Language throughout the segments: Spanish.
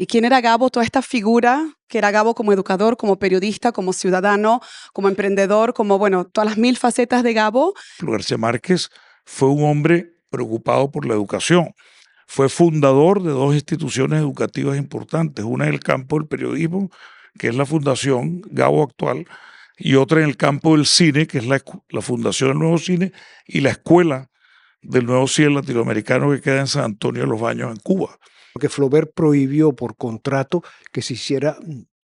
¿Y quién era Gabo? Toda esta figura que era Gabo como educador, como periodista, como ciudadano, como emprendedor, como, bueno, todas las mil facetas de Gabo. García Márquez fue un hombre preocupado por la educación. Fue fundador de dos instituciones educativas importantes, una en el campo del periodismo, que es la Fundación Gabo actual, y otra en el campo del cine, que es la Fundación del Nuevo Cine y la Escuela del Nuevo Cine Latinoamericano que queda en San Antonio de los Baños, en Cuba. Porque Flaubert prohibió por contrato que se hiciera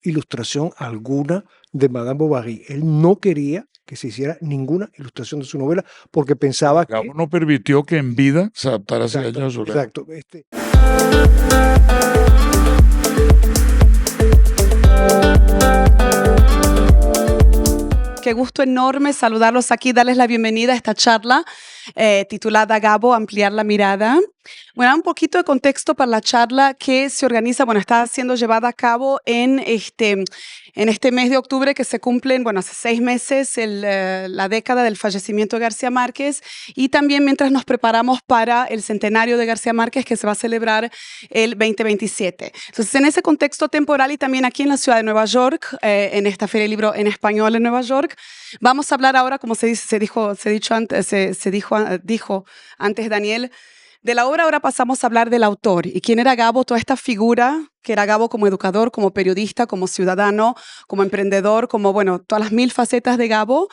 ilustración alguna de Madame Bovary. Él no quería que se hiciera ninguna ilustración de su novela porque pensaba Gabo no permitió que en vida se adaptara a Cien Exacto, años de soledad. exacto. Qué gusto enorme saludarlos aquí, darles la bienvenida a esta charla titulada Gabo, ampliar la mirada. Bueno, un poquito de contexto para la charla que se organiza, bueno, está siendo llevada a cabo en este mes de octubre que se cumplen, bueno, hace 6 meses la década del fallecimiento de García Márquez, y también mientras nos preparamos para el centenario de García Márquez que se va a celebrar el 2027. Entonces, en ese contexto temporal y también aquí en la ciudad de Nueva York, en esta Feria del Libro en Español en Nueva York, vamos a hablar ahora, como dijo antes Daniel, de la obra. Ahora pasamos a hablar del autor. ¿Y quién era Gabo? Toda esta figura que era Gabo como educador, como periodista, como ciudadano, como emprendedor, como, bueno, todas las mil facetas de Gabo.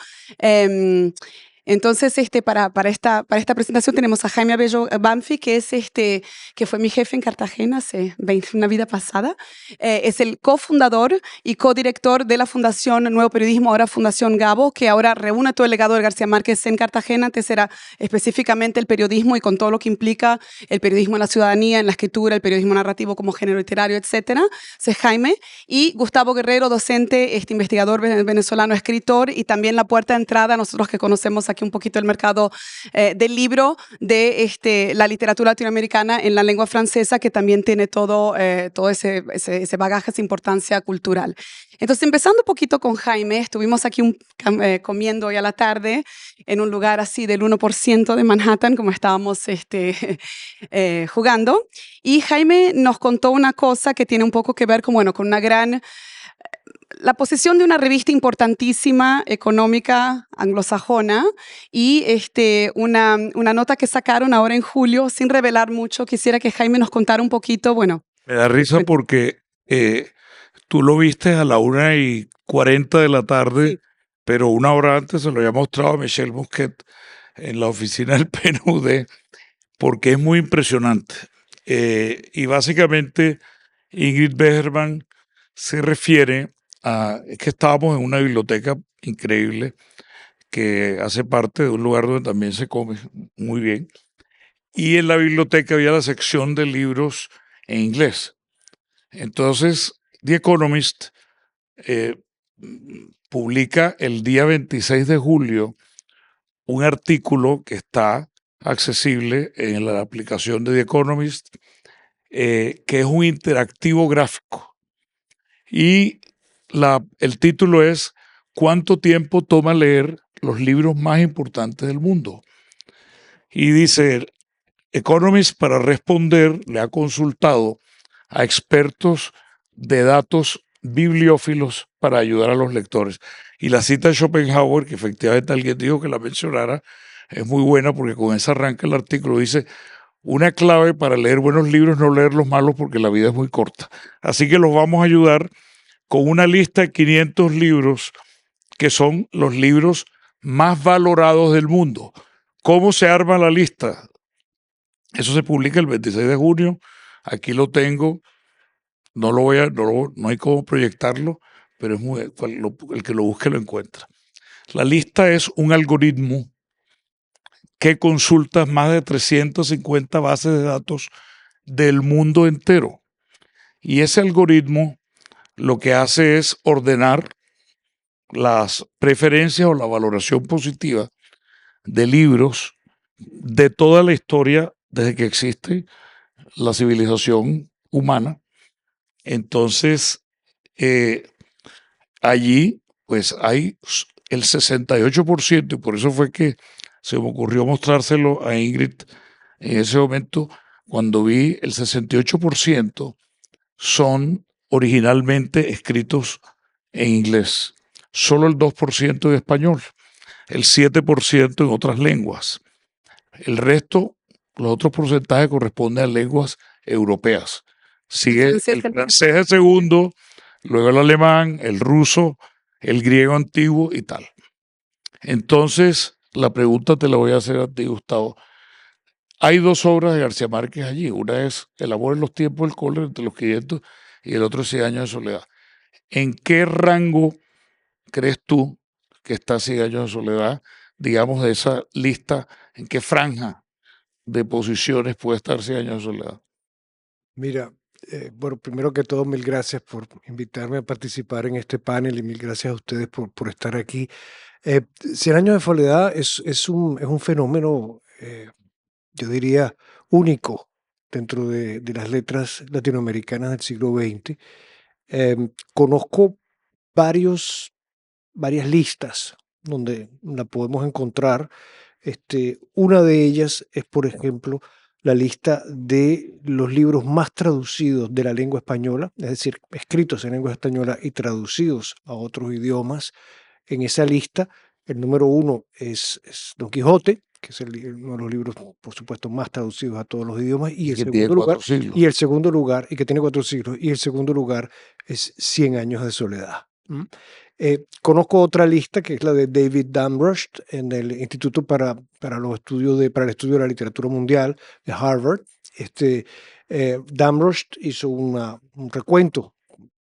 Entonces, para esta presentación tenemos a Jaime Abello Banfi, que es que fue mi jefe en Cartagena hace una vida pasada. Es el cofundador y codirector de la Fundación Nuevo Periodismo, ahora Fundación Gabo, que ahora reúne todo el legado de García Márquez en Cartagena. Antes era específicamente el periodismo y con todo lo que implica el periodismo en la ciudadanía, en la escritura, el periodismo narrativo como género literario, etcétera. Ese es Jaime. Y Gustavo Guerrero, docente, investigador venezolano, escritor, y también la puerta de entrada, nosotros que conocemos aquí un poquito el mercado del libro, de la literatura latinoamericana en la lengua francesa, que también tiene todo ese bagaje, esa importancia cultural. Entonces, empezando un poquito con Jaime, estuvimos aquí comiendo hoy a la tarde en un lugar así del 1% de Manhattan, como estábamos jugando, y Jaime nos contó una cosa que tiene un poco que ver con, bueno, con la posición de una revista importantísima, económica, anglosajona, y una nota que sacaron ahora en julio, sin revelar mucho. Quisiera que Jaime nos contara un poquito, bueno. Me da risa porque tú lo viste a la 1:40 de la tarde, sí, pero una hora antes se lo había mostrado a Michelle Mosquet en la oficina del PNUD, porque es muy impresionante. Y básicamente Ingrid Begerman se refiere es que estábamos en una biblioteca increíble que hace parte de un lugar donde también se come muy bien. Y en la biblioteca había la sección de libros en inglés. Entonces, The Economist publica el día 26 de julio un artículo que está accesible en la aplicación de The Economist, que es un interactivo gráfico. Y el título es ¿Cuánto tiempo toma leer los libros más importantes del mundo? Y dice, Economist, para responder, le ha consultado a expertos de datos bibliófilos para ayudar a los lectores. Y la cita de Schopenhauer, que efectivamente alguien dijo que la mencionara, es muy buena porque con esa arranca el artículo. Dice, una clave para leer buenos libros es no leer los malos porque la vida es muy corta. Así que los vamos a ayudar con una lista de 500 libros que son los libros más valorados del mundo. ¿Cómo se arma la lista? Eso se publica el 26 de junio. Aquí lo tengo. No hay cómo proyectarlo, pero el que lo busque lo encuentra. La lista es un algoritmo que consulta más de 350 bases de datos del mundo entero. Y ese algoritmo lo que hace es ordenar las preferencias o la valoración positiva de libros de toda la historia desde que existe la civilización humana. Entonces, allí pues hay el 68%, y por eso fue que se me ocurrió mostrárselo a Ingrid en ese momento, cuando vi el 68% son originalmente escritos en inglés. Solo el 2% en español, el 7% en otras lenguas. El resto, los otros porcentajes corresponden a lenguas europeas. Sigue el francés el segundo, luego el alemán, el ruso, el griego antiguo y tal. Entonces, la pregunta te la voy a hacer a ti, Gustavo. Hay dos obras de García Márquez allí. Una es El amor en los tiempos del cólera, entre los 500, y el otro es 100 años de soledad. ¿En qué rango crees tú que está 100 años de soledad, digamos, de esa lista? ¿En qué franja de posiciones puede estar 100 años de soledad? Mira, bueno, primero que todo, mil gracias por invitarme a participar en este panel y mil gracias a ustedes por estar aquí. 100 años de soledad es un fenómeno, yo diría, único dentro de las letras latinoamericanas del siglo XX. Conozco varias listas donde la podemos encontrar. Una de ellas es, por ejemplo, la lista de los libros más traducidos de la lengua española, es decir, escritos en lengua española y traducidos a otros idiomas. En esa lista, el número uno es Don Quijote, que es uno de los libros, por supuesto, más traducidos a todos los idiomas, y el que tiene segundo lugar, 4 siglos. y el segundo lugar, y que tiene 4 siglos, y el segundo lugar es 100 años de soledad. Conozco otra lista que es la de David Damrosch en el Instituto para el Estudio de la Literatura Mundial de Harvard. Damrosch hizo un recuento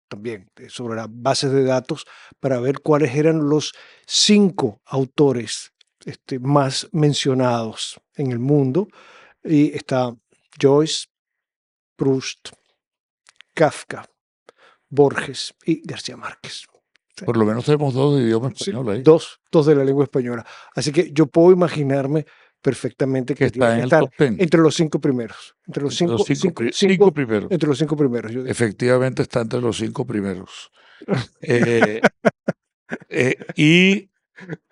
también sobre las bases de datos para ver cuáles eran los 5 autores más mencionados en el mundo. Y está Joyce, Proust, Kafka, Borges y García Márquez. Por lo menos tenemos 2 de idioma Sí, español ahí. dos de la lengua española. Así que yo puedo imaginarme perfectamente Que que tiene está que en el estar top 10. entre los 5 primeros. Entre los Entre los 5 primeros. Entre los 5 primeros. Yo digo. Efectivamente está entre los 5 primeros.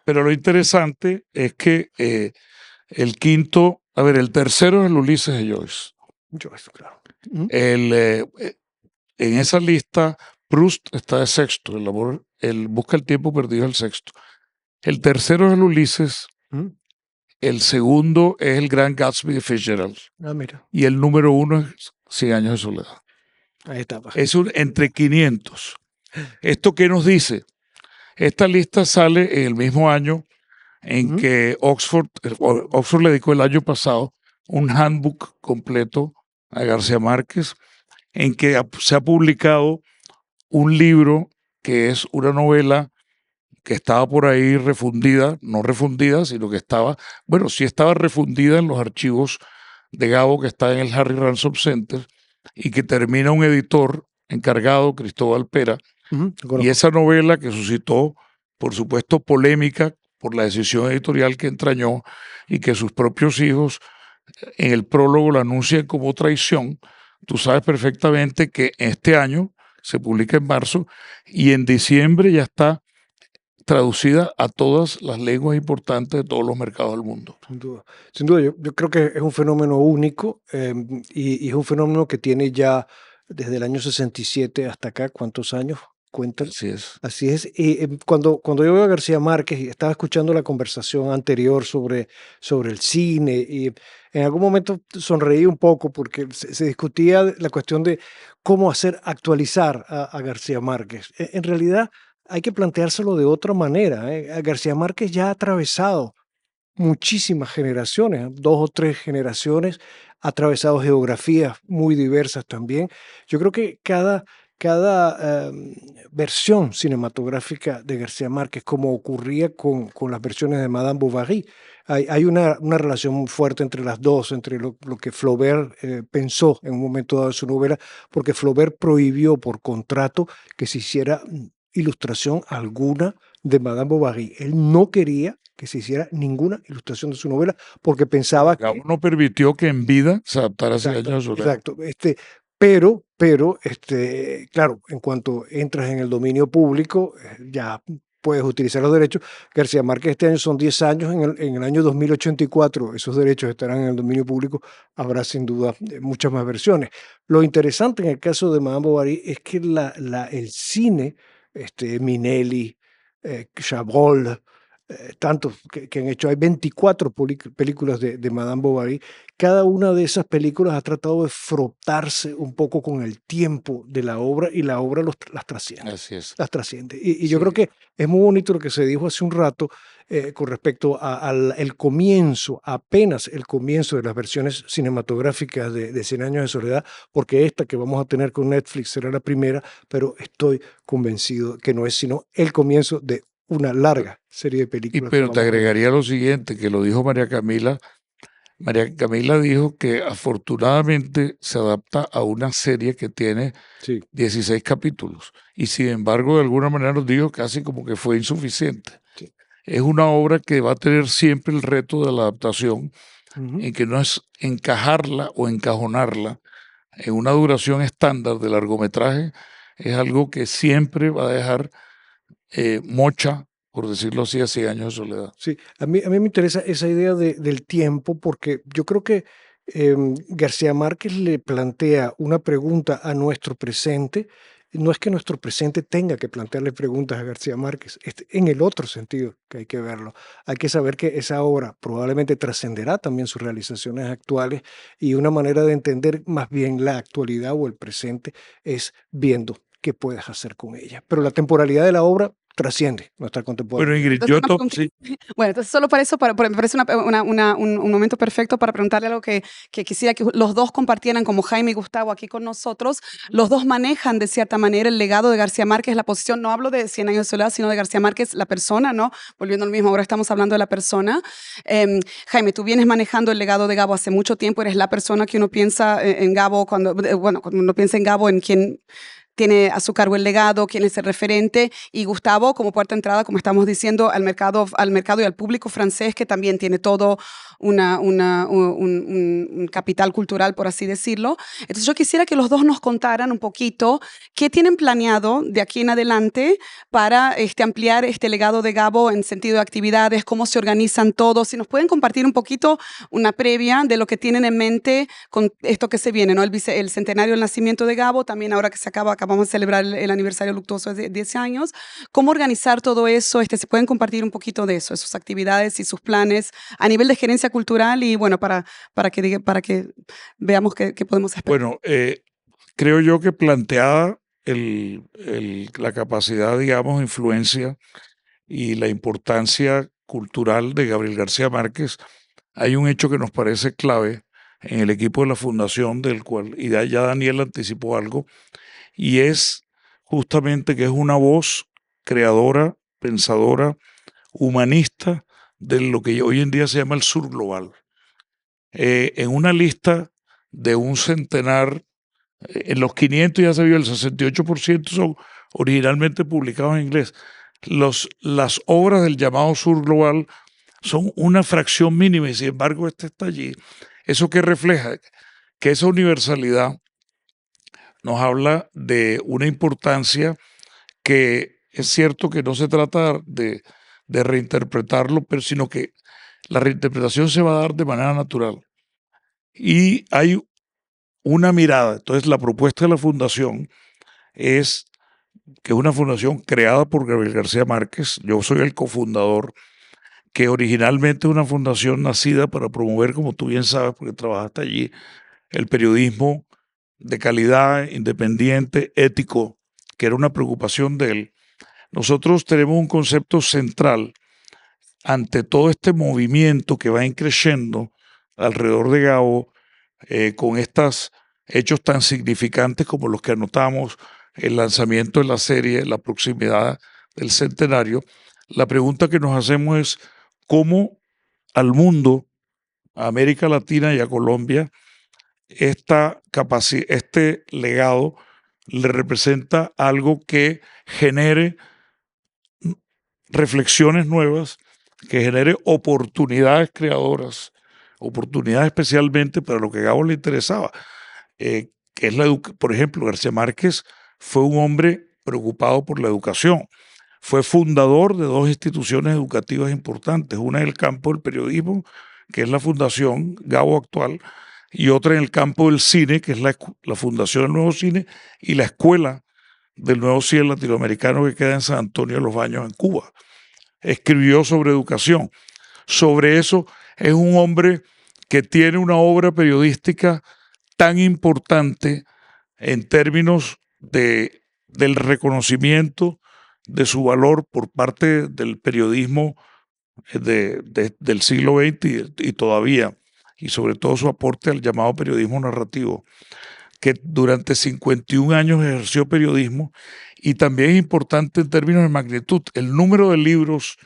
Pero lo interesante es que el quinto, el tercero es el Ulises de Joyce. Joyce, claro. En esa lista, Proust está de sexto, el Busca el tiempo perdido es el sexto. El tercero es el Ulises, el segundo es el Gran Gatsby de Fitzgerald. Mira. Y el número 1 es 100 años de soledad. Ahí está. Es entre 500. ¿Esto qué nos dice? Esta lista sale en el mismo año en que Oxford le dedicó el año pasado un handbook completo a García Márquez, en que se ha publicado un libro que es una novela que estaba por ahí refundida, no refundida, sino que sí estaba refundida en los archivos de Gabo, que está en el Harry Ransom Center, y que termina un editor encargado, Cristóbal Pera, y esa novela que suscitó, por supuesto, polémica por la decisión editorial que entrañó y que sus propios hijos en el prólogo la anuncian como traición. Tú sabes perfectamente que este año se publica en marzo y en diciembre ya está traducida a todas las lenguas importantes de todos los mercados del mundo. Sin duda, yo creo que es un fenómeno único y es un fenómeno que tiene ya desde el año 67 hasta acá, ¿cuántos años cuentan? Así es. Así es. Y cuando yo veo a García Márquez y estaba escuchando la conversación anterior sobre el cine, y en algún momento sonreí un poco porque se discutía la cuestión de cómo actualizar a García Márquez. En realidad hay que planteárselo de otra manera. García Márquez ya ha atravesado muchísimas generaciones, 2 o 3 generaciones, ha atravesado geografías muy diversas también. Yo creo que cada versión cinematográfica de García Márquez, como ocurría con las versiones de Madame Bovary, hay una relación muy fuerte entre las dos, entre lo que Flaubert pensó en un momento dado de su novela, porque Flaubert prohibió por contrato que se hiciera ilustración alguna de Madame Bovary. Él no quería que se hiciera ninguna ilustración de su novela porque pensaba que no permitió que en vida se adaptara a 100 años de soledad. Exacto. Pero, claro, en cuanto entras en el dominio público, ya puedes utilizar los derechos. García Márquez este año son 10 años, en el año 2084 esos derechos estarán en el dominio público, habrá sin duda muchas más versiones. Lo interesante en el caso de Madame Bovary es que el cine, Minelli, Chabrol, tantos que han hecho, hay 24 películas de Madame Bovary, cada una de esas películas ha tratado de frotarse un poco con el tiempo de la obra y la obra las trasciende. Así es. Las trasciende. Y yo Sí. creo que es muy bonito lo que se dijo hace un rato con respecto al el comienzo, apenas el comienzo de las versiones cinematográficas de Cien Años de Soledad, porque esta que vamos a tener con Netflix será la primera, pero estoy convencido que no es sino el comienzo de una larga serie de Y películas que pero te vamos a ver. agregaría lo siguiente, que lo dijo María Camila. María Camila dijo que afortunadamente se adapta a una serie que tiene Sí, 16 capítulos y sin embargo de alguna manera nos dijo casi como que fue insuficiente. sí. Es una obra que va a tener siempre el reto de la adaptación, Ujú. en que no es encajarla o encajonarla en una duración estándar de largometraje, es algo que siempre va a dejar mocha, por decirlo así, a 100 años de soledad. Sí, a mí me interesa esa idea del tiempo porque yo creo que García Márquez le plantea una pregunta a nuestro presente. No es que nuestro presente tenga que plantearle preguntas a García Márquez, es en el otro sentido que hay que verlo. Hay que saber que esa obra probablemente trascenderá también sus realizaciones actuales y una manera de entender más bien la actualidad o el presente es viendo qué puedes hacer con ella. Pero la temporalidad de la obra trasciende nuestra Bueno, contemporaneidad. Ingrid, Entonces, una pregunta. sí, Bueno, entonces solo para eso, me parece un momento perfecto para preguntarle algo que quisiera que los dos compartieran, como Jaime y Gustavo aquí con nosotros. Los dos manejan de cierta manera el legado de García Márquez, la posición, no hablo de Cien años de soledad, sino de García Márquez, la persona, ¿no? Volviendo al mismo, ahora estamos hablando de la persona. Jaime, tú vienes manejando el legado de Gabo hace mucho tiempo, eres la persona que uno piensa en Gabo, cuando uno piensa en Gabo, en quien tiene a su cargo el legado, quién es el referente, y Gustavo como puerta de entrada, como estamos diciendo, al mercado y al público francés, que también tiene todo un capital cultural, por así decirlo. Entonces yo quisiera que los dos nos contaran un poquito qué tienen planeado de aquí en adelante para ampliar este legado de Gabo en sentido de actividades, cómo se organizan todos, si nos pueden compartir un poquito una previa de lo que tienen en mente con esto que se viene, ¿no? El centenario del nacimiento de Gabo, también ahora que acabamos de celebrar el aniversario luctuoso de 10 años. ¿Cómo organizar todo eso? ¿Se pueden compartir un poquito de eso, de sus actividades y sus planes a nivel de gerencia cultural y bueno, para que veamos qué podemos esperar? bueno, creo yo que planteada la capacidad, digamos, influencia y la importancia cultural de Gabriel García Márquez, hay un hecho que nos parece clave en el equipo de la fundación, del cual y ya Daniel anticipó algo, y es justamente que es una voz creadora, pensadora, humanista de lo que hoy en día se llama el sur global. En una lista de un centenar, en los 500 ya se vio, el 68% son originalmente publicados en inglés. Las obras del llamado sur global son una fracción mínima y sin embargo este está allí. ¿Eso qué refleja? Que esa universalidad nos habla de una importancia que es cierto que no se trata de reinterpretarlo, pero sino que la reinterpretación se va a dar de manera natural. Y hay una mirada. Entonces la propuesta de la fundación es que es una fundación creada por Gabriel García Márquez. Yo soy el cofundador, que originalmente es una fundación nacida para promover, como tú bien sabes, porque trabajaste allí, el periodismo de calidad, independiente, ético, que era una preocupación de él. Nosotros tenemos un concepto central ante todo este movimiento que va creciendo alrededor de Gabo, con estos hechos tan significantes como los que anotamos, el lanzamiento de la serie, la proximidad del centenario. La pregunta que nos hacemos es cómo al mundo, a América Latina y a Colombia, este legado le representa algo que genere reflexiones nuevas, que genere oportunidades creadoras, oportunidades especialmente para lo que a Gabo le interesaba, que es por ejemplo, García Márquez fue un hombre preocupado por la educación, Fue fundador de dos instituciones educativas importantes, una en el campo del periodismo, que es la Fundación Gabo actual, y otra en el campo del cine, que es la Fundación del Nuevo Cine y la Escuela del Nuevo Cine Latinoamericano que queda en San Antonio de los Baños, en Cuba. Escribió sobre educación. Sobre eso es un hombre que tiene una obra periodística tan importante en términos del reconocimiento de su valor por parte del periodismo del siglo XX y todavía, y sobre todo su aporte al llamado periodismo narrativo, que durante 51 años ejerció periodismo, y también es importante en términos de magnitud el número de libros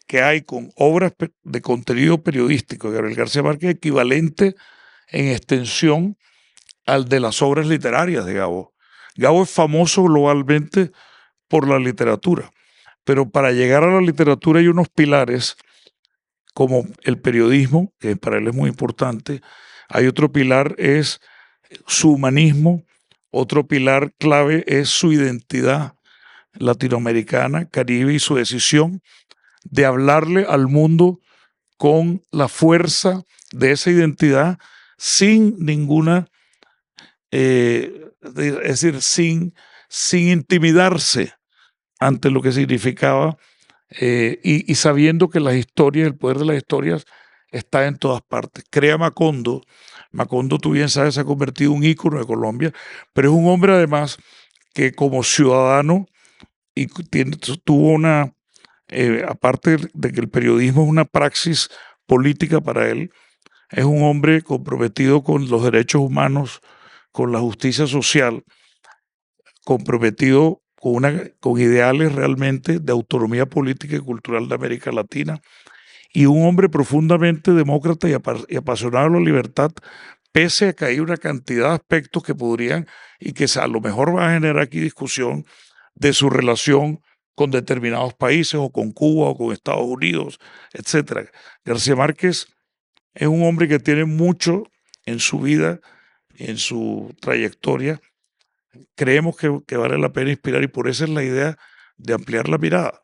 que hay con obras de contenido periodístico de Gabriel García Márquez, equivalente en extensión al de las obras literarias de Gabo. Gabo es famoso globalmente por la literatura, pero para llegar a la literatura hay unos pilares como el periodismo, que para él es muy importante. Hay otro pilar, es su humanismo. Otro pilar clave es su identidad latinoamericana, caribe, y su decisión de hablarle al mundo con la fuerza de esa identidad sin ninguna, es decir, sin intimidarse ante lo que significaba, y sabiendo que las historias, el poder de las historias está en todas partes. Crea Macondo. Macondo, tú bien sabes, se ha convertido en un ícono de Colombia, pero es un hombre además que como ciudadano y tuvo una, aparte de que el periodismo es una praxis política para él, es un hombre comprometido con los derechos humanos, con la justicia social, comprometido con ideales realmente de autonomía política y cultural de América Latina, y un hombre profundamente demócrata y apasionado de la libertad, pese a que hay una cantidad de aspectos que podrían y que a lo mejor va a generar aquí discusión de su relación con determinados países o con Cuba o con Estados Unidos, etc. García Márquez es un hombre que tiene mucho en su vida, en su trayectoria. Creemos que vale la pena inspirar, y por eso es la idea de ampliar la mirada.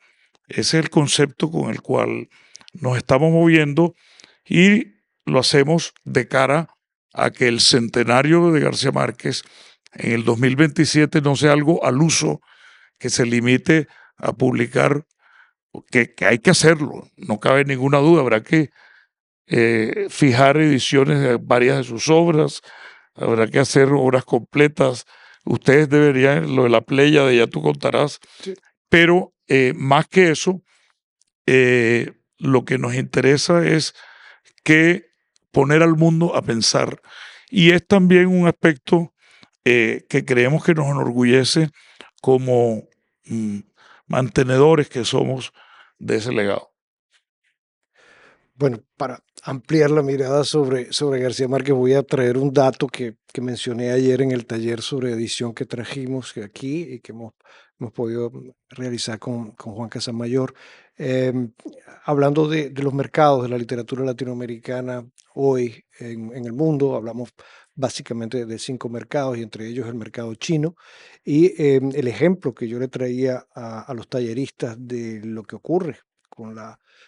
Ese es el concepto con el cual nos estamos moviendo, y lo hacemos de cara a que el centenario de García Márquez en el 2027 no sea algo al uso que se limite a publicar, que hay que hacerlo, no cabe ninguna duda, habrá que fijar ediciones de varias de sus obras, habrá que hacer obras completas. Ustedes deberían, lo de la Pléyade, ya tú contarás, Sí. pero más que eso, lo que nos interesa es que poner al mundo a pensar, y es también un aspecto que creemos que nos enorgullece como mm, mantenedores que somos de ese legado. Bueno, para ampliar la mirada sobre García Márquez, voy a traer un dato que mencioné ayer en el taller sobre edición que trajimos aquí y que hemos podido realizar con Juan Casamayor. Em, Hablando de los mercados de la literatura latinoamericana hoy en el mundo, hablamos básicamente de 5 mercados y entre ellos el mercado chino. Y el ejemplo que yo le traía a los talleristas de lo que ocurre con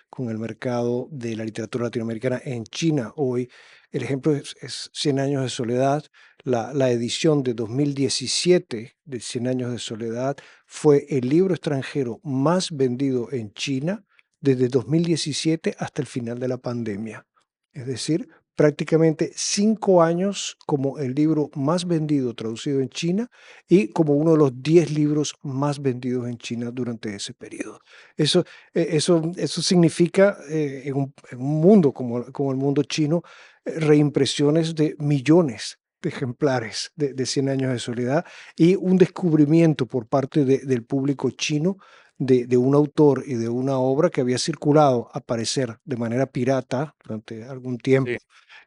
con el mercado de la literatura latinoamericana en China hoy. El ejemplo es Cien años de soledad. La edición de 2017 de Cien años de soledad fue el libro extranjero más vendido en China desde 2017 hasta el final de la pandemia. Es decir, prácticamente 5 años como el libro más vendido traducido en China y como uno de los 10 libros más vendidos en China durante ese periodo. Eso, eso significa en un mundo como el mundo chino, reimpresiones de millones de ejemplares de Cien años de soledad y un descubrimiento por parte del público chino de un autor y de una obra que había circulado a parecer de manera pirata durante algún Sí. tiempo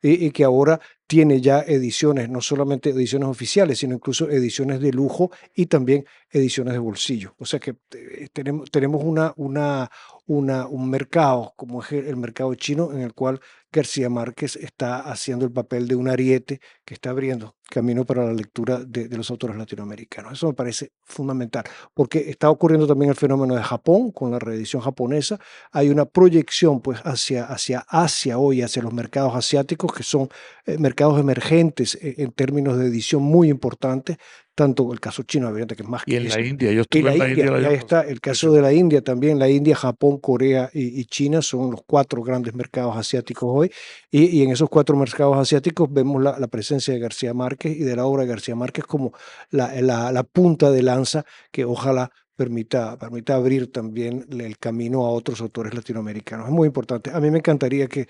y que ahora tiene ya ediciones, no solamente ediciones oficiales, sino incluso ediciones de lujo y también ediciones de bolsillo. O sea que tenemos un mercado como es el mercado chino en el cual García Márquez está haciendo el papel de un ariete que está abriendo camino para la lectura de los autores latinoamericanos. Eso me parece fundamental, porque está ocurriendo también el fenómeno de Japón con la reedición japonesa. Hay una proyección pues hacia Asia hoy, hacia los mercados asiáticos, que son mercados emergentes en términos de edición muy importantes, tanto el caso chino, evidente que es más Y que en la eso. India, yo Y estuve la en la India, India el y año ahí está pasado. el caso de la India también. La India, Japón, Corea y China son los 4 grandes mercados asiáticos hoy. Y en esos 4 mercados asiáticos vemos la presencia de García Márquez y de la obra de García Márquez como la punta de lanza que ojalá permita abrir también el camino a otros autores latinoamericanos. Es muy importante. A mí me encantaría que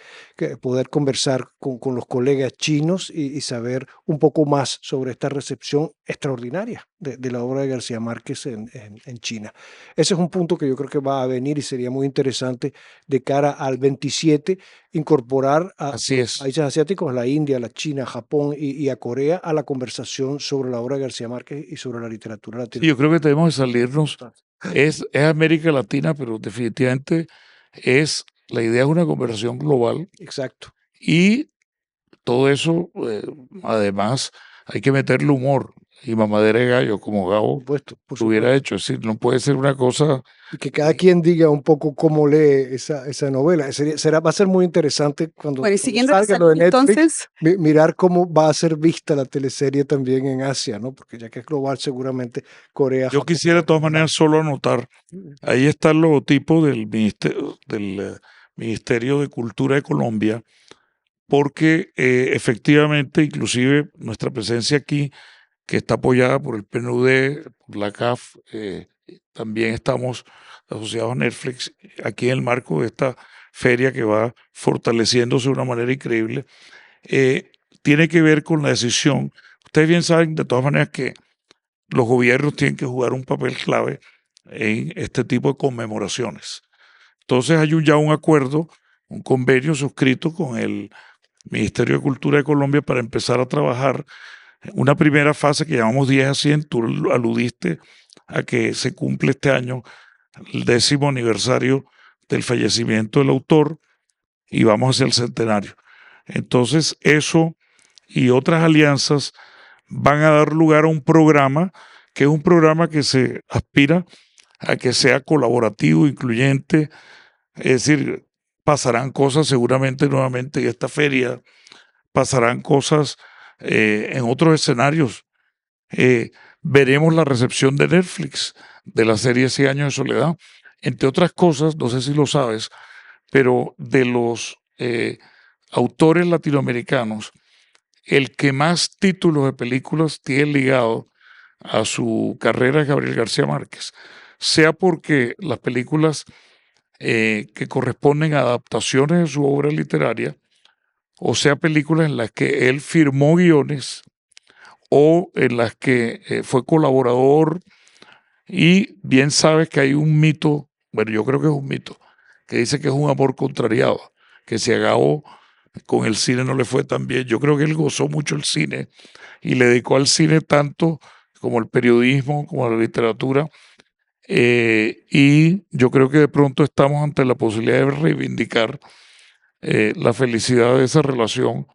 poder conversar con los colegas chinos y saber un poco más sobre esta recepción extraordinaria de la obra de García Márquez en China. Ese es un punto que yo creo que va a venir y sería muy interesante de cara al 27 incorporar a Así los es. países asiáticos, a la India, a la China, a Japón y a Corea a la conversación sobre la obra de García Márquez y sobre la literatura Sí, latinoamericana. yo creo que tenemos que salirnos. Es América Latina, pero definitivamente la idea es una conversación global Exacto, y todo eso, además, hay que meterle humor y mamadera de gallo, como Gabo por lo hubiera supuesto. hecho. Es decir, no puede ser una cosa. Y que cada quien diga un poco cómo lee esa novela. Va a ser muy interesante Bueno, y cuando siguiendo esa salga lo de línea, Netflix, entonces, mirar cómo va a ser vista la teleserie también en Asia, ¿no? Porque ya que es global, seguramente Corea, Yo Japón. quisiera de todas maneras solo anotar, ahí está el logotipo del Ministerio de Cultura de Colombia, porque efectivamente, inclusive nuestra presencia aquí, que está apoyada por el PNUD, por la CAF, también estamos asociados a Netflix, aquí en el marco de esta feria que va fortaleciéndose de una manera increíble, tiene que ver con la decisión. Ustedes bien saben de todas maneras que los gobiernos tienen que jugar un papel clave en este tipo de conmemoraciones. Entonces hay ya un acuerdo, un convenio suscrito con el Ministerio de Cultura de Colombia para empezar a trabajar una primera fase que llamamos 10 a 100. Tú aludiste a que se cumple este año el 10º aniversario del fallecimiento del autor y vamos hacia el centenario. Entonces eso y otras alianzas van a dar lugar a un programa que es un programa que se aspira a que sea colaborativo, incluyente, es decir, pasarán cosas seguramente nuevamente en esta feria, pasarán cosas en otros escenarios. Veremos la recepción de Netflix de la serie 100 años de soledad. Entre otras cosas, no sé si lo sabes, pero de los autores latinoamericanos, el que más títulos de películas tiene ligado a su carrera es Gabriel García Márquez, sea porque las películas que corresponden a adaptaciones de su obra literaria, o sea películas en las que él firmó guiones o en las que fue colaborador. Y bien sabes que hay un mito, bueno, yo creo que es un mito, que dice que es un amor contrariado, que si a Gabo con el cine no le fue tan bien. Yo creo que él gozó mucho el cine y le dedicó al cine tanto como al periodismo, como a la literatura. Y yo creo que de pronto estamos ante la posibilidad de reivindicar la felicidad de esa relación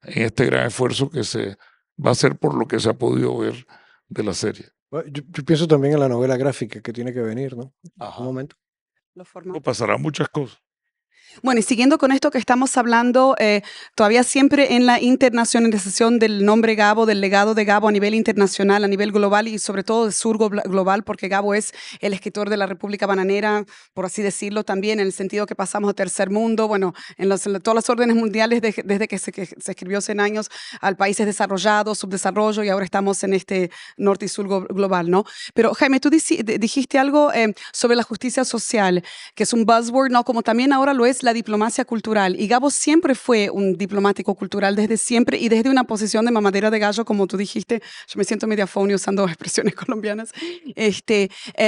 en este gran esfuerzo que se va a hacer por lo que se ha podido ver de la serie. Bueno, yo pienso también en la novela gráfica que tiene que venir, ¿no? En algún Ajá. momento. lo formamos. Pasarán muchas cosas. Bueno, y siguiendo con esto que estamos hablando, todavía siempre en la internacionalización del nombre Gabo, del legado de Gabo a nivel internacional, a nivel global y sobre todo de sur global, porque Gabo es el escritor de la República Bananera, por así decirlo, también en el sentido que pasamos a tercer mundo, bueno, en todas las órdenes mundiales desde que se escribió 100 años al países desarrollados, subdesarrollo y ahora estamos en este norte y sur global, ¿no? Pero Jaime, tú dijiste algo sobre la justicia social, que es un buzzword, ¿no? Como también ahora lo es la diplomacia cultural. Y Gabo siempre fue un diplomático cultural desde siempre y desde una posición de mamadera de gallo, como tú dijiste. Yo me siento media phony usando expresiones colombianas.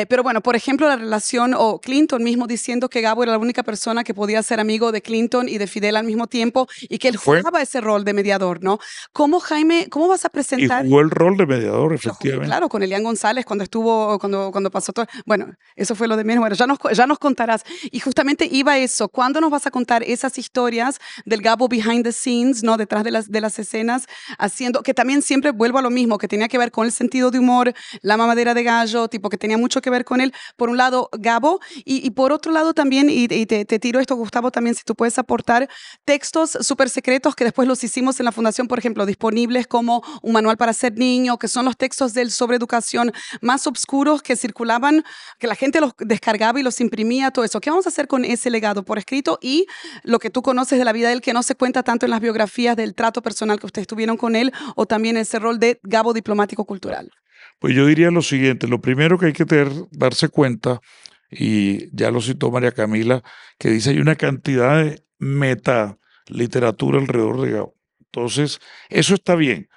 Pero bueno, por ejemplo, la relación, o Clinton mismo diciendo que Gabo era la única persona que podía ser amigo de Clinton y de Fidel al mismo tiempo y que él Fue jugaba ese rol de mediador, ¿no? ¿Cómo, Jaime, cómo vas a y presentar? jugó el rol de mediador, Lo jugó, efectivamente. claro, con Elian González cuando pasó todo. Bueno, eso fue lo de menos. Bueno, ya nos contarás. Y justamente iba eso. ¿cuándo nos vas a contar esas historias del Gabo behind the scenes, ¿no? Detrás de las escenas, haciendo, que también siempre vuelvo a lo mismo, que tenía que ver con el sentido de humor, la mamadera de gallo, tipo que tenía mucho que ver con él, por un lado Gabo, y por otro lado también, y te tiro esto, Gustavo, también si tú puedes aportar textos súper secretos que después los hicimos en la fundación, por ejemplo, disponibles como un manual para ser niño, que son los textos del sobre educación más oscuros que circulaban, que la gente los descargaba y los imprimía, todo eso. ¿Qué vamos a hacer con ese legado por escrito y lo que tú conoces de la vida de él, que no se cuenta tanto en las biografías del trato personal que ustedes tuvieron con él, o también ese rol de Gabo diplomático cultural? Pues yo diría lo siguiente, lo primero que hay que darse cuenta, y ya lo citó María Camila, que dice hay una cantidad de meta literatura alrededor de Gabo. Entonces, eso está bien.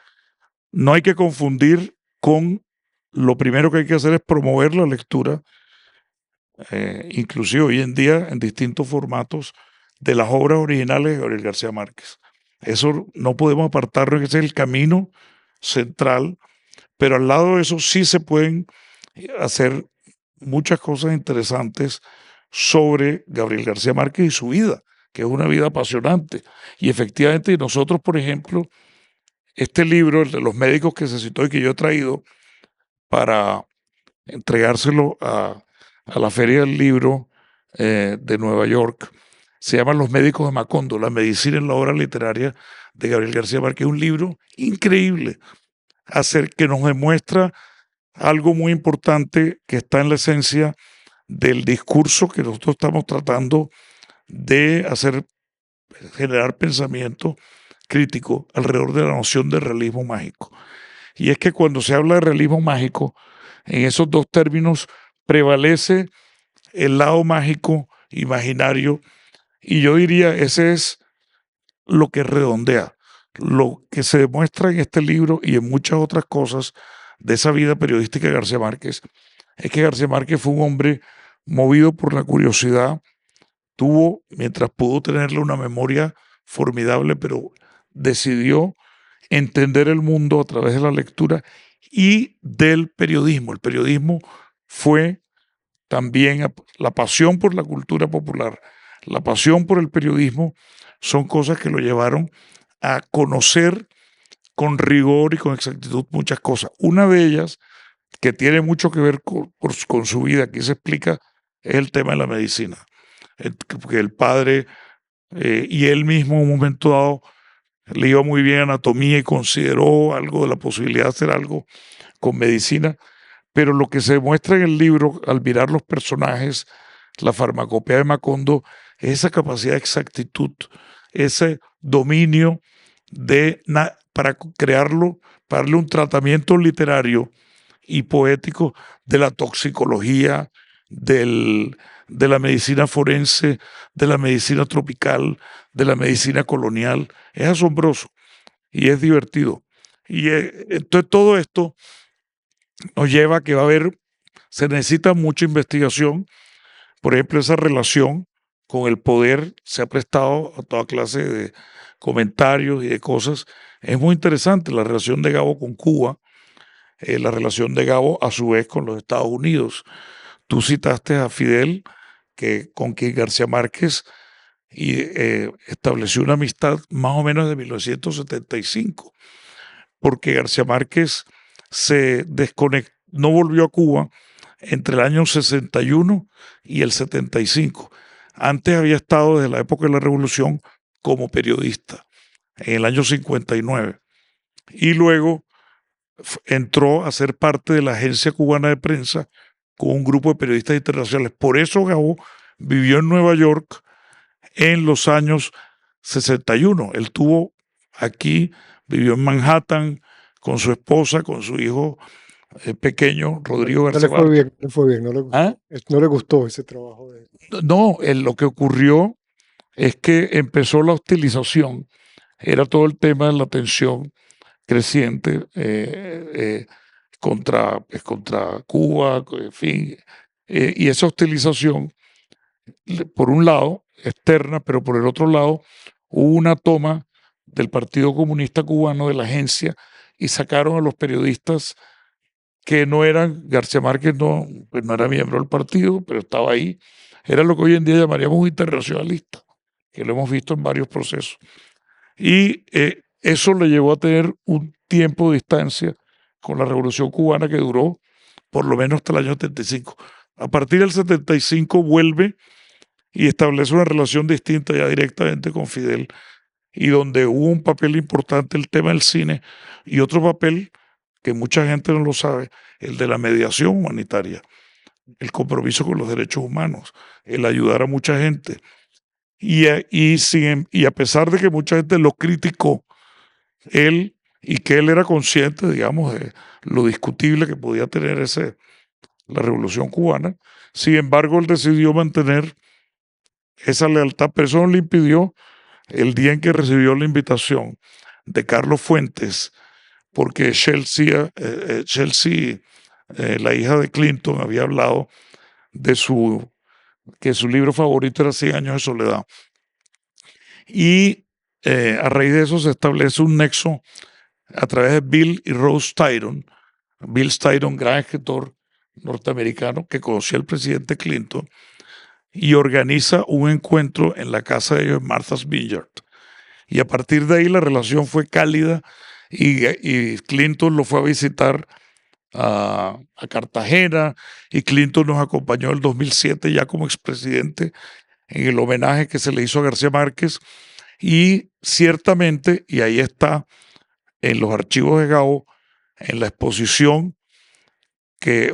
No hay que confundir con lo primero que hay que hacer es promover la lectura, inclusive hoy en día en distintos formatos, de las obras originales de Gabriel García Márquez. Eso no podemos apartarlo, ese es el camino central, pero al lado de eso sí se pueden hacer muchas cosas interesantes sobre Gabriel García Márquez y su vida, que es una vida apasionante. Y efectivamente nosotros, por ejemplo, este libro, el de los médicos que se citó y que yo he traído para entregárselo a la Feria del Libro de Nueva York, se llama Los médicos de Macondo, la medicina en la obra literaria de Gabriel García Márquez. Un libro increíble, que nos demuestra algo muy importante que está en la esencia del discurso que nosotros estamos tratando de hacer, generar pensamiento crítico alrededor de la noción de realismo mágico. Y es que cuando se habla de realismo mágico, en esos dos términos prevalece el lado mágico, imaginario, y yo diría ese es lo que redondea, lo que se demuestra en este libro y en muchas otras cosas de esa vida periodística de García Márquez, es que García Márquez fue un hombre movido por la curiosidad, tuvo, mientras pudo tenerle una memoria formidable, pero decidió entender el mundo a través de la lectura y del periodismo. El periodismo fue también la pasión por la cultura popular, la pasión por el periodismo, son cosas que lo llevaron a conocer con rigor y con exactitud muchas cosas. Una de ellas, que tiene mucho que ver con su vida, aquí se explica, es el tema de la medicina. Porque el padre y él mismo en un momento dado le iba muy bien anatomía y consideró algo de la posibilidad de hacer algo con medicina, pero lo que se demuestra en el libro, al mirar los personajes, la farmacopea de Macondo, es esa capacidad de exactitud, ese dominio para crearlo, para darle un tratamiento literario y poético de la toxicología, de la medicina forense, de la medicina tropical, de la medicina colonial. Es asombroso y es divertido. Y entonces todo esto nos lleva a que se necesita mucha investigación. Por ejemplo, esa relación con el poder se ha prestado a toda clase de comentarios y de cosas. Es muy interesante la relación de Gabo con Cuba, la relación de Gabo a su vez con los Estados Unidos. Tú citaste a Fidel, con quien García Márquez estableció una amistad más o menos de 1975, porque García Márquez no volvió a Cuba entre el año 61 y el 75. Antes había estado desde la época de la Revolución como periodista, en el año 59. Y luego entró a ser parte de la Agencia Cubana de Prensa con un grupo de periodistas internacionales. Por eso Gabo vivió en Nueva York en los años 61. Él vivió en Manhattan con su esposa, con su hijo pequeño, Rodrigo García No le fue Márquez. bien, no fue bien, ¿Ah? no le gustó ese trabajo de... No, lo que ocurrió es que empezó la hostilización, era todo el tema de la tensión creciente contra Cuba, en fin, y esa hostilización, por un lado, externa, pero por el otro lado, hubo una toma del Partido Comunista Cubano, de la agencia, y sacaron a los periodistas que no eran, García Márquez pues no era miembro del partido, pero estaba ahí, era lo que hoy en día llamaríamos internacionalista. que lo hemos visto en varios procesos. Y eso le llevó a tener un tiempo de distancia con la Revolución Cubana que duró por lo menos hasta el año 75. A partir del 75 vuelve y establece una relación distinta ya directamente con Fidel, y donde hubo un papel importante el tema del cine y otro papel que mucha gente no lo sabe, el de la mediación humanitaria, el compromiso con los derechos humanos, el ayudar a mucha gente. Y a pesar de que mucha gente lo criticó, él, y que él era consciente, digamos, de lo discutible que podía tener la Revolución Cubana, sin embargo, él decidió mantener esa lealtad, pero eso no le impidió el día en que recibió la invitación de Carlos Fuentes, porque Chelsea, la hija de Clinton, había hablado de que su libro favorito era 100 años de soledad. Y a raíz de eso se establece un nexo a través de Bill y Rose Tyron. Bill Tyron, gran escritor norteamericano que conocía al presidente Clinton, y organiza un encuentro en la casa de ellos en Martha's Vineyard. Y a partir de ahí la relación fue cálida y Clinton lo fue a visitar a Cartagena, y Clinton nos acompañó en el 2007 ya como expresidente en el homenaje que se le hizo a García Márquez. Y ciertamente, y ahí está en los archivos de Gao, en la exposición,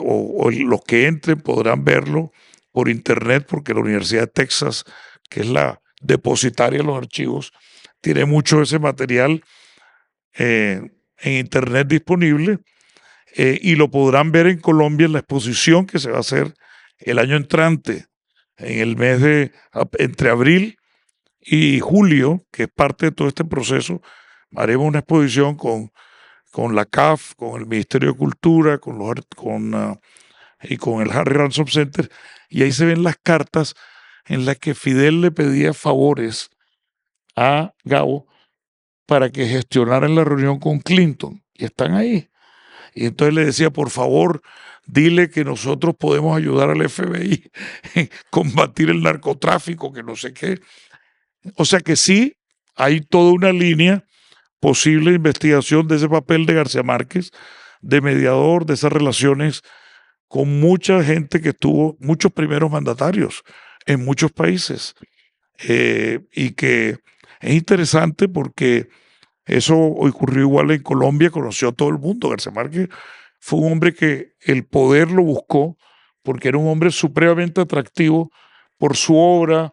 o los que entren podrán verlo por internet, porque la Universidad de Texas, que es la depositaria de los archivos, tiene mucho de ese material en internet disponible, y lo podrán ver en Colombia en la exposición que se va a hacer el año entrante, en el mes entre abril y julio, que es parte de todo este proceso. Haremos una exposición con la CAF, con el Ministerio de Cultura, y con el Harry Ransom Center, y ahí se ven las cartas en las que Fidel le pedía favores a Gabo para que gestionaran la reunión con Clinton, y están ahí. Y entonces le decía, por favor, dile que nosotros podemos ayudar al FBI en combatir el narcotráfico, que no sé qué. O sea que sí, hay toda una línea posible de investigación de ese papel de García Márquez, de mediador, de esas relaciones con mucha gente que tuvo muchos primeros mandatarios en muchos países. Y que es interesante porque eso ocurrió igual en Colombia, conoció a todo el mundo. García Márquez fue un hombre que el poder lo buscó porque era un hombre supremamente atractivo por su obra,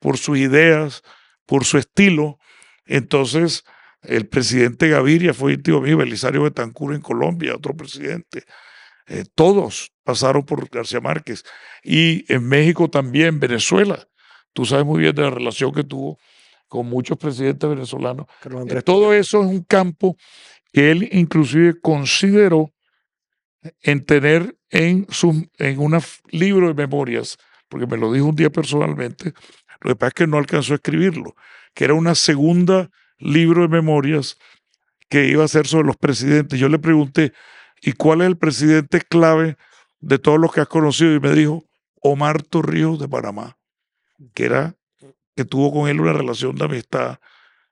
por sus ideas, por su estilo. Entonces, el presidente Gaviria fue íntimo mío, Belisario Betancur en Colombia, otro presidente. Todos pasaron por García Márquez. Y en México también, Venezuela. Tú sabes muy bien de la relación que tuvo con muchos presidentes venezolanos. Todo eso es un campo que él inclusive consideró en tener en un libro de memorias, porque me lo dijo un día personalmente. Lo que pasa es que no alcanzó a escribirlo, que era una segunda libro de memorias que iba a ser sobre los presidentes. Yo le pregunté, ¿y cuál es el presidente clave de todos los que has conocido? Y me dijo, Omar Torrijos de Panamá, que tuvo con él una relación de amistad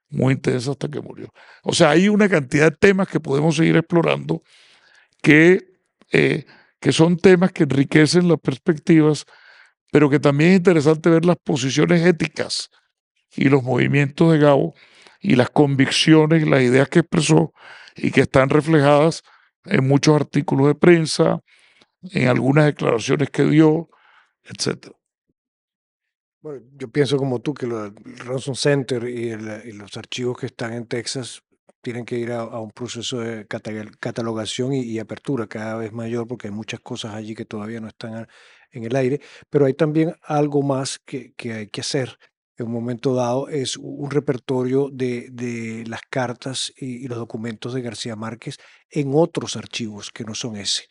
muy intensa hasta que murió. O sea, hay una cantidad de temas que podemos seguir explorando que son temas que enriquecen las perspectivas, pero que también es interesante ver las posiciones éticas y los movimientos de Gabo y las convicciones y las ideas que expresó y que están reflejadas en muchos artículos de prensa, en algunas declaraciones que dio, etc. Bueno, yo pienso como tú que el Ransom Center y los archivos que están en Texas tienen que ir a un proceso de catalogación y apertura cada vez mayor porque hay muchas cosas allí que todavía no están en el aire, pero hay también algo más que hay que hacer en un momento dado, es un repertorio de las cartas y los documentos de García Márquez en otros archivos que no son ese.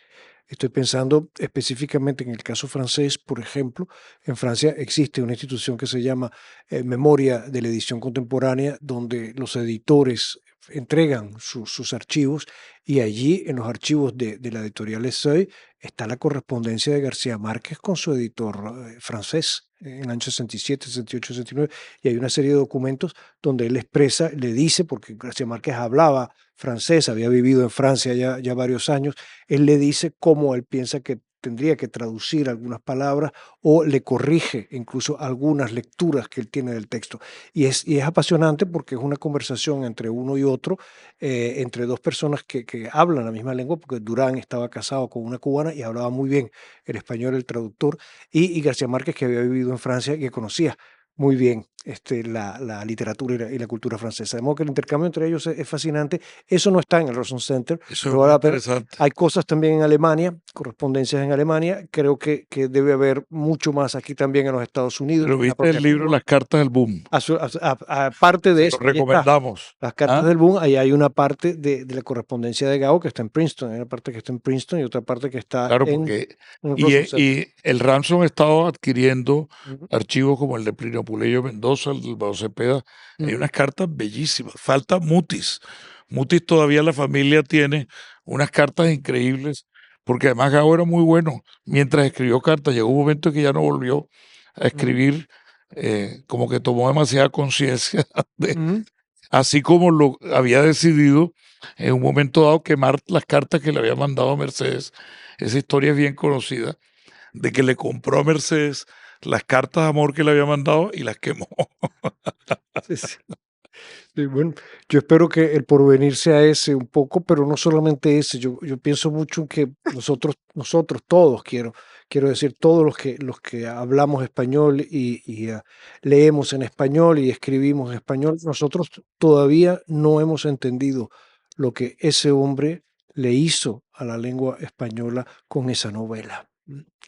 Estoy pensando específicamente en el caso francés, por ejemplo. En Francia existe una institución que se llama Memoria de la Edición Contemporánea, donde los editores entregan sus archivos, y allí en los archivos de la editorial Seuil está la correspondencia de García Márquez con su editor francés. en el año 67, 68, 69, y hay una serie de documentos donde él expresa, le dice, porque García Márquez hablaba francés, había vivido en Francia ya varios años, él le dice cómo él piensa que tendría que traducir algunas palabras o le corrige incluso algunas lecturas que él tiene del texto. Y es apasionante porque es una conversación entre uno y otro, entre dos personas que hablan la misma lengua, porque Durán estaba casado con una cubana y hablaba muy bien el español, el traductor, y García Márquez, que había vivido en Francia y que conocía muy bien la literatura y la cultura francesa. De modo que el intercambio entre ellos es fascinante. Eso no está en el Rosen Center, Eso es pero muy vale la pena. interesante. Hay cosas también en Alemania, correspondencias en Alemania. Creo que debe haber mucho más aquí también en los Estados Unidos, Pero en la viste el propia libro Cuba. Las cartas del boom. Aparte de Se lo eso, ahí está. recomendamos. Las cartas ¿Ah? del boom, ahí hay una parte de la correspondencia de Gao que está en Princeton, hay una parte que está en Princeton y otra parte que está Claro, en porque el Rosen Center. y el Ransom ha estado adquiriendo Ujú, archivos como el de Plinio Puleyo Mendoza, el del Bao Cepeda. Hay ujú, unas cartas bellísimas. Falta Mutis. Mutis todavía la familia tiene unas cartas increíbles, porque además Gao era muy bueno. Mientras escribió cartas, llegó un momento en que ya no volvió a ujú, escribir, como que tomó demasiada conciencia de, ujú. así como lo había decidido en un momento dado quemar las cartas que le había mandado a Mercedes. Esa historia es bien conocida, de que le compró a Mercedes las cartas de amor que le había mandado y las quemó. Sí, sí. Sí, bueno, yo espero que el porvenir sea ese un poco, pero no solamente ese. Yo pienso mucho en que nosotros todos, quiero decir, todos los que hablamos español y leemos en español y escribimos en español, nosotros todavía no hemos entendido lo que ese hombre le hizo a la lengua española con esa novela.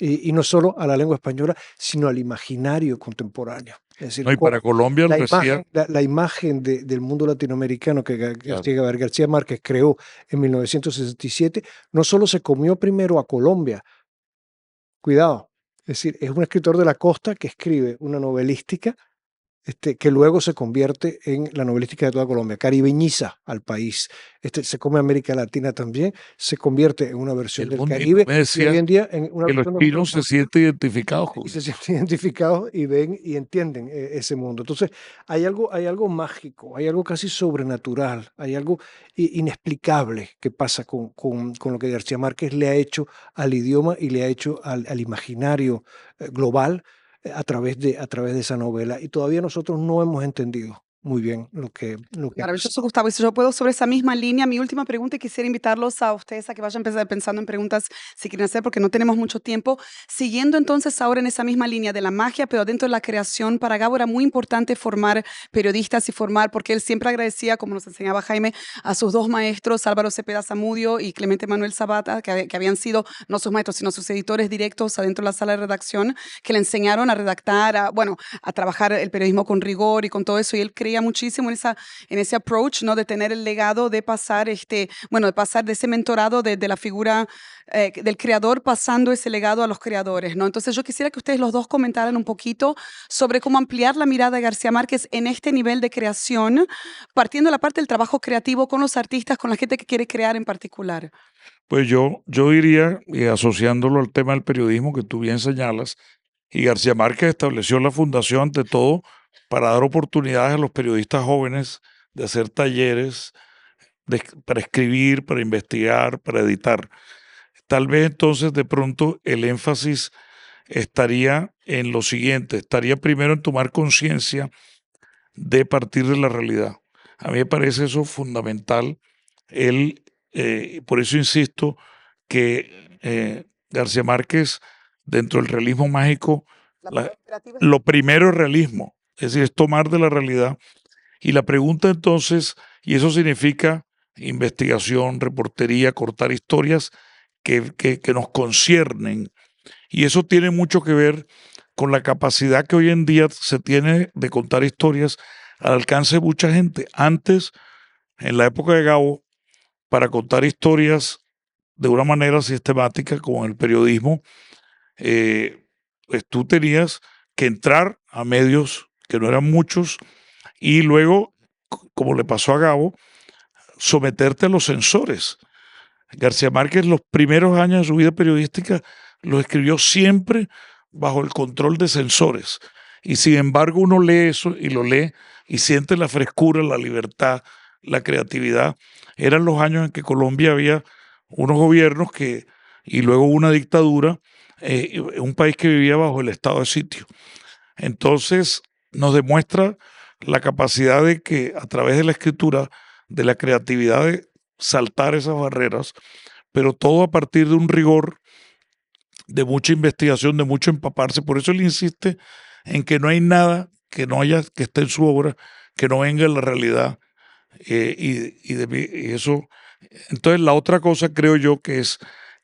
Y no solo a la lengua española, sino al imaginario contemporáneo. Es decir, No, y para Colombia lo la decía, imagen, la imagen del mundo latinoamericano que claro, García Márquez creó en 1967, no solo se comió primero a Colombia, cuidado, es decir, es un escritor de la costa que escribe una novelística que luego se convierte en la novelística de toda Colombia, caribeñiza al país. Se come América Latina también, se convierte en una versión el del mundo, y tú Caribe me y hoy decías en día en una que los versión de nosotros chinos se sienten identificados y con se eso. sienten identificados y ven y entienden ese mundo. Entonces, hay algo mágico, hay algo casi sobrenatural, hay algo inexplicable que pasa con lo que García Márquez le ha hecho al idioma y le ha hecho al imaginario global a través de esa novela. Y todavía nosotros no hemos entendido muy bien lo que ha pasado. Maravilloso, Gustavo. Y si yo puedo, sobre esa misma línea, mi última pregunta, y quisiera invitarlos a ustedes a que vayan pensando en preguntas si quieren hacer, porque no tenemos mucho tiempo. Siguiendo entonces ahora en esa misma línea de la magia, pero dentro de la creación, para Gabo era muy importante formar periodistas y formar, porque él siempre agradecía, como nos enseñaba Jaime, a sus dos maestros, Álvaro Cepeda Zamudio y Clemente Manuel Zapata, que habían sido no sus maestros, sino sus editores directos adentro de la sala de redacción, que le enseñaron a redactar, bueno, a trabajar el periodismo con rigor y con todo eso. Y él creía muchísimo en ese approach, ¿no? De tener el legado, de pasar, bueno, de pasar de ese mentorado de la figura del creador, pasando ese legado a los creadores, ¿no? Entonces yo quisiera que ustedes los dos comentaran un poquito sobre cómo ampliar la mirada de García Márquez en este nivel de creación, partiendo de la parte del trabajo creativo con los artistas, con la gente que quiere crear en particular. Pues yo diría, y asociándolo al tema del periodismo que tú bien señalas, y García Márquez estableció la fundación ante todo para dar oportunidades a los periodistas jóvenes de hacer talleres, para escribir, para investigar, para editar. Tal vez entonces de pronto el énfasis estaría en lo siguiente, estaría primero en tomar conciencia de partir de la realidad. A mí me parece eso fundamental. Él, por eso insisto que García Márquez, dentro del realismo mágico, La la- palabra creativa es lo primero es realismo, es decir, es tomar de la realidad. Y la pregunta entonces, y eso significa investigación, reportería, cortar historias que nos conciernen. Y eso tiene mucho que ver con la capacidad que hoy en día se tiene de contar historias al alcance de mucha gente. Antes, en la época de Gabo, para contar historias de una manera sistemática, como en el periodismo, pues tú tenías que entrar a medios que no eran muchos y luego, como le pasó a Gabo, someterte a los censores. García Márquez los primeros años de su vida periodística los escribió siempre bajo el control de sensores. Y sin embargo uno lee eso y lo lee y siente la frescura, la libertad, la creatividad. Eran los años en que Colombia había unos gobiernos y luego una dictadura, un país que vivía bajo el estado de sitio. Entonces nos demuestra la capacidad de que a través de la escritura, de la creatividad, de saltar esas barreras, pero todo a partir de un rigor, de mucha investigación, de mucho empaparse. Por eso él insiste en que no hay nada que no haya, que esté en su obra, que no venga de la realidad. Y eso. Entonces, la otra cosa creo yo que es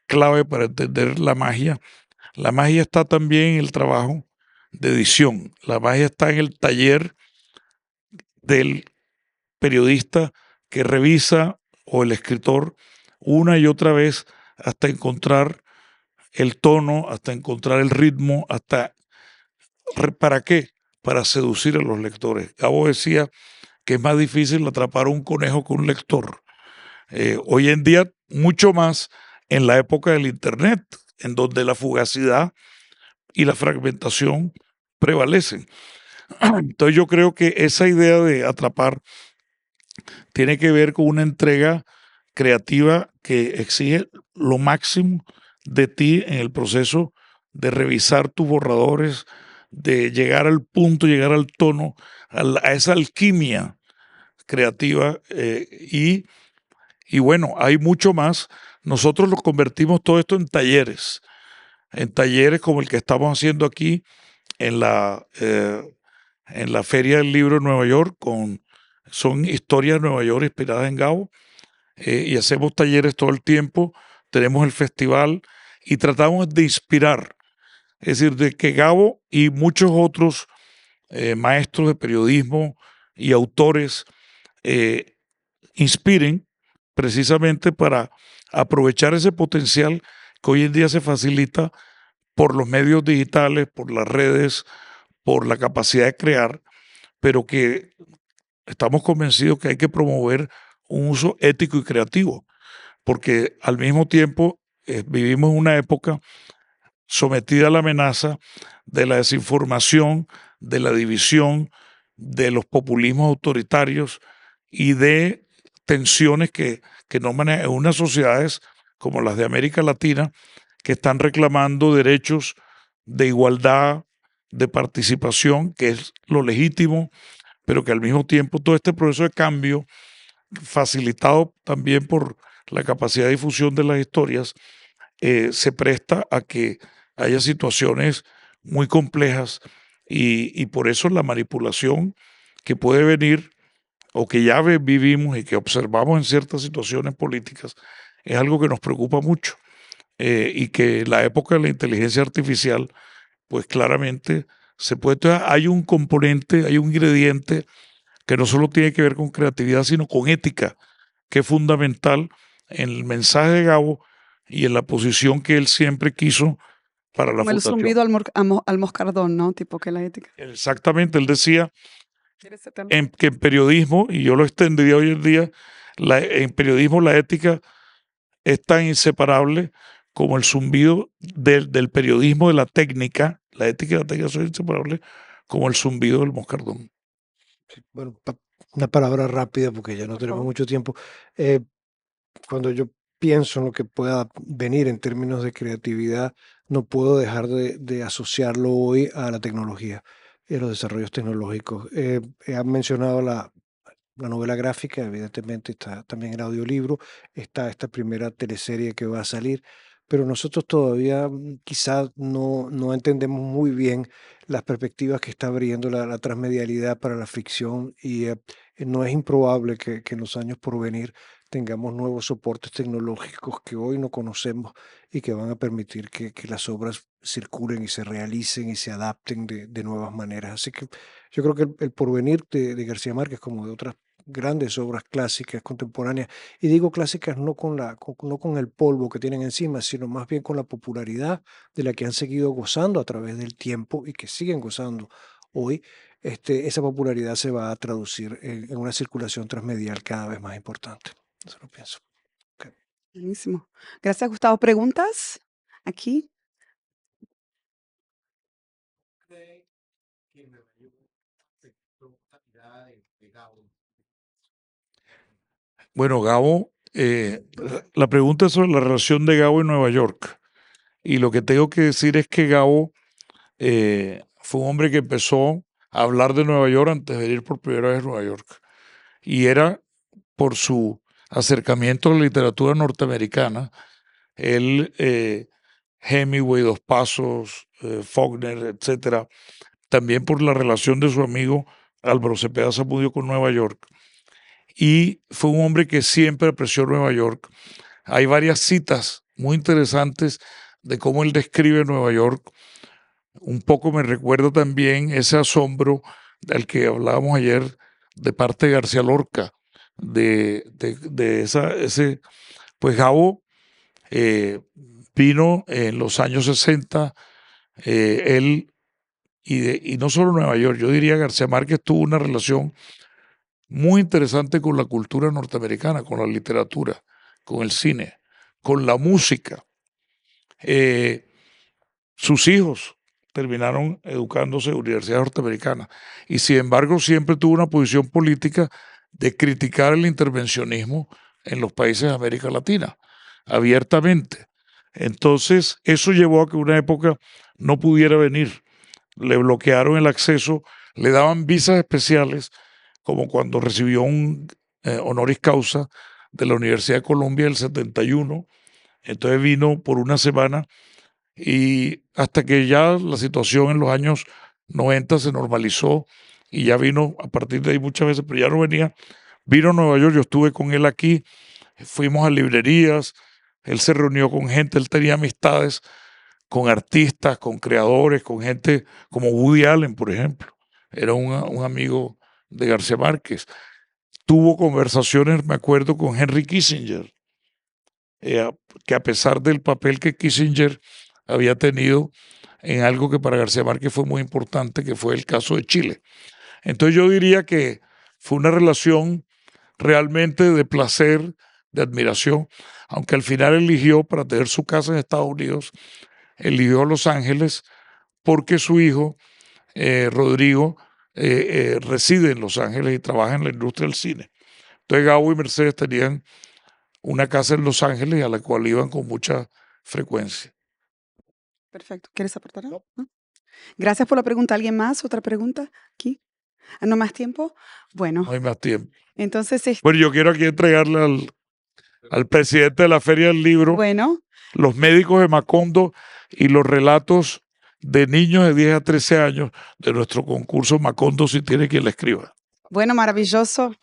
clave para entender la magia. La magia está también en el trabajo de edición. La magia está en el taller del periodista que revisa, o el escritor, una y otra vez hasta encontrar el tono, hasta encontrar el ritmo, ¿para qué? Para seducir a los lectores. Gabo decía que es más difícil atrapar un conejo que un lector. Hoy en día, mucho más en la época del Internet, en donde la fugacidad y la fragmentación prevalecen. Entonces yo creo que esa idea de atrapar tiene que ver con una entrega creativa que exige lo máximo de ti en el proceso de revisar tus borradores, de llegar al punto, llegar al tono, a esa alquimia creativa. Y bueno, hay mucho más. Nosotros lo convertimos todo esto en talleres como el que estamos haciendo aquí en en la Feria del Libro de Nueva York. Son historias de Nueva York inspiradas en Gabo, y hacemos talleres todo el tiempo. Tenemos el festival y tratamos de inspirar, es decir, de que Gabo y muchos otros maestros de periodismo y autores eh, inspiren precisamente para aprovechar ese potencial que hoy en día se facilita por los medios digitales, por las redes, por la capacidad de crear, pero que estamos convencidos que hay que promover un uso ético y creativo, porque al mismo tiempo vivimos una época sometida a la amenaza de la desinformación, de la división, de los populismos autoritarios y de tensiones que no manejan en unas sociedades como las de América Latina, que están reclamando derechos de igualdad, de participación, que es lo legítimo, pero que al mismo tiempo todo este proceso de cambio, facilitado también por la capacidad de difusión de las historias, se presta a que haya situaciones muy complejas, y por eso la manipulación que puede venir o que ya vivimos y que observamos en ciertas situaciones políticas es algo que nos preocupa mucho, y que la época de la inteligencia artificial pues claramente se puede. Entonces, hay un componente, hay un ingrediente que no solo tiene que ver con creatividad, sino con ética, que es fundamental en el mensaje de Gabo y en la posición que él siempre quiso para la Como el fundación. zumbido al moscardón, ¿no? Tipo que la ética. Exactamente, él decía ¿Quieres ese tema? que en periodismo, y yo lo extendería hoy en día, en periodismo la ética es tan inseparable como el zumbido del periodismo, de la técnica. La ética y la técnica son inseparables como el zumbido del moscardón. Sí, bueno, una palabra rápida porque ya no Por tenemos favor. mucho tiempo. Eh, Cuando yo pienso en lo que pueda venir en términos de creatividad, no puedo dejar de asociarlo hoy a la tecnología y a los desarrollos tecnológicos. He mencionado la novela gráfica, evidentemente está también el audiolibro, está esta primera teleserie que va a salir, pero nosotros todavía quizás no entendemos muy bien las perspectivas que está abriendo la transmedialidad para la ficción y no es improbable que en los años por venir tengamos nuevos soportes tecnológicos que hoy no conocemos y que van a permitir que las obras circulen y se realicen y se adapten de nuevas maneras. Así que yo creo que el porvenir de García Márquez, como de otras grandes obras clásicas contemporáneas, y digo clásicas no con el polvo que tienen encima, sino más bien con la popularidad de la que han seguido gozando a través del tiempo y que siguen gozando hoy. Esa popularidad se va a traducir en una circulación transmedial cada vez más importante. Eso lo pienso. Ok. Buenísimo. Gracias, Gustavo. ¿Preguntas? Aquí. Bueno, Gabo, la pregunta es sobre la relación de Gabo y Nueva York. Y lo que tengo que decir es que Gabo fue un hombre que empezó a hablar de Nueva York antes de venir por primera vez a Nueva York. Y era por su acercamiento a la literatura norteamericana. Él, Hemingway, Dos Pasos, Faulkner, etcétera. También por la relación de su amigo Álvaro Cepeda Zamudio con Nueva York. Y fue un hombre que siempre apreció Nueva York. Hay varias citas muy interesantes de cómo él describe Nueva York. Un poco me recuerda también ese asombro del que hablábamos ayer de parte de García Lorca, ese, pues Gabo vino en los años 60, él, y no solo Nueva York, yo diría García Márquez tuvo una relación muy interesante con la cultura norteamericana, con la literatura, con el cine, con la música. Sus hijos terminaron educándose en universidades norteamericanas y sin embargo siempre tuvo una posición política de criticar el intervencionismo en los países de América Latina, abiertamente. Entonces eso llevó a que una época no pudiera venir. Le bloquearon el acceso, le daban visas especiales, como cuando recibió un honoris causa de la Universidad de Colombia del 71. Entonces vino por una semana y hasta que ya la situación en los años 90 se normalizó y ya vino a partir de ahí muchas veces, pero ya no venía. Vino a Nueva York, yo estuve con él aquí, fuimos a librerías, él se reunió con gente, él tenía amistades con artistas, con creadores, con gente como Woody Allen, por ejemplo. Era un amigo de García Márquez. Tuvo conversaciones, me acuerdo, con Henry Kissinger, que a pesar del papel que Kissinger había tenido en algo que para García Márquez fue muy importante, que fue el caso de Chile. Entonces yo diría que fue una relación realmente de placer, de admiración, aunque al final eligió para tener su casa en Estados Unidos, eligió Los Ángeles porque su hijo, Rodrigo, reside en Los Ángeles y trabaja en la industria del cine. Entonces Gabo y Mercedes tenían una casa en Los Ángeles a la cual iban con mucha frecuencia. Perfecto. ¿Quieres aportar algo? ¿No? Gracias por la pregunta. ¿Alguien más? ¿Otra pregunta? ¿Aquí? ¿No más tiempo? Bueno, No hay más tiempo. entonces, Bueno, yo quiero aquí entregarle al presidente de la Feria del Libro bueno, Los médicos de Macondo y los relatos de niños de 10 a 13 años de nuestro concurso Macondo, si tiene quien la escriba. bueno, maravilloso.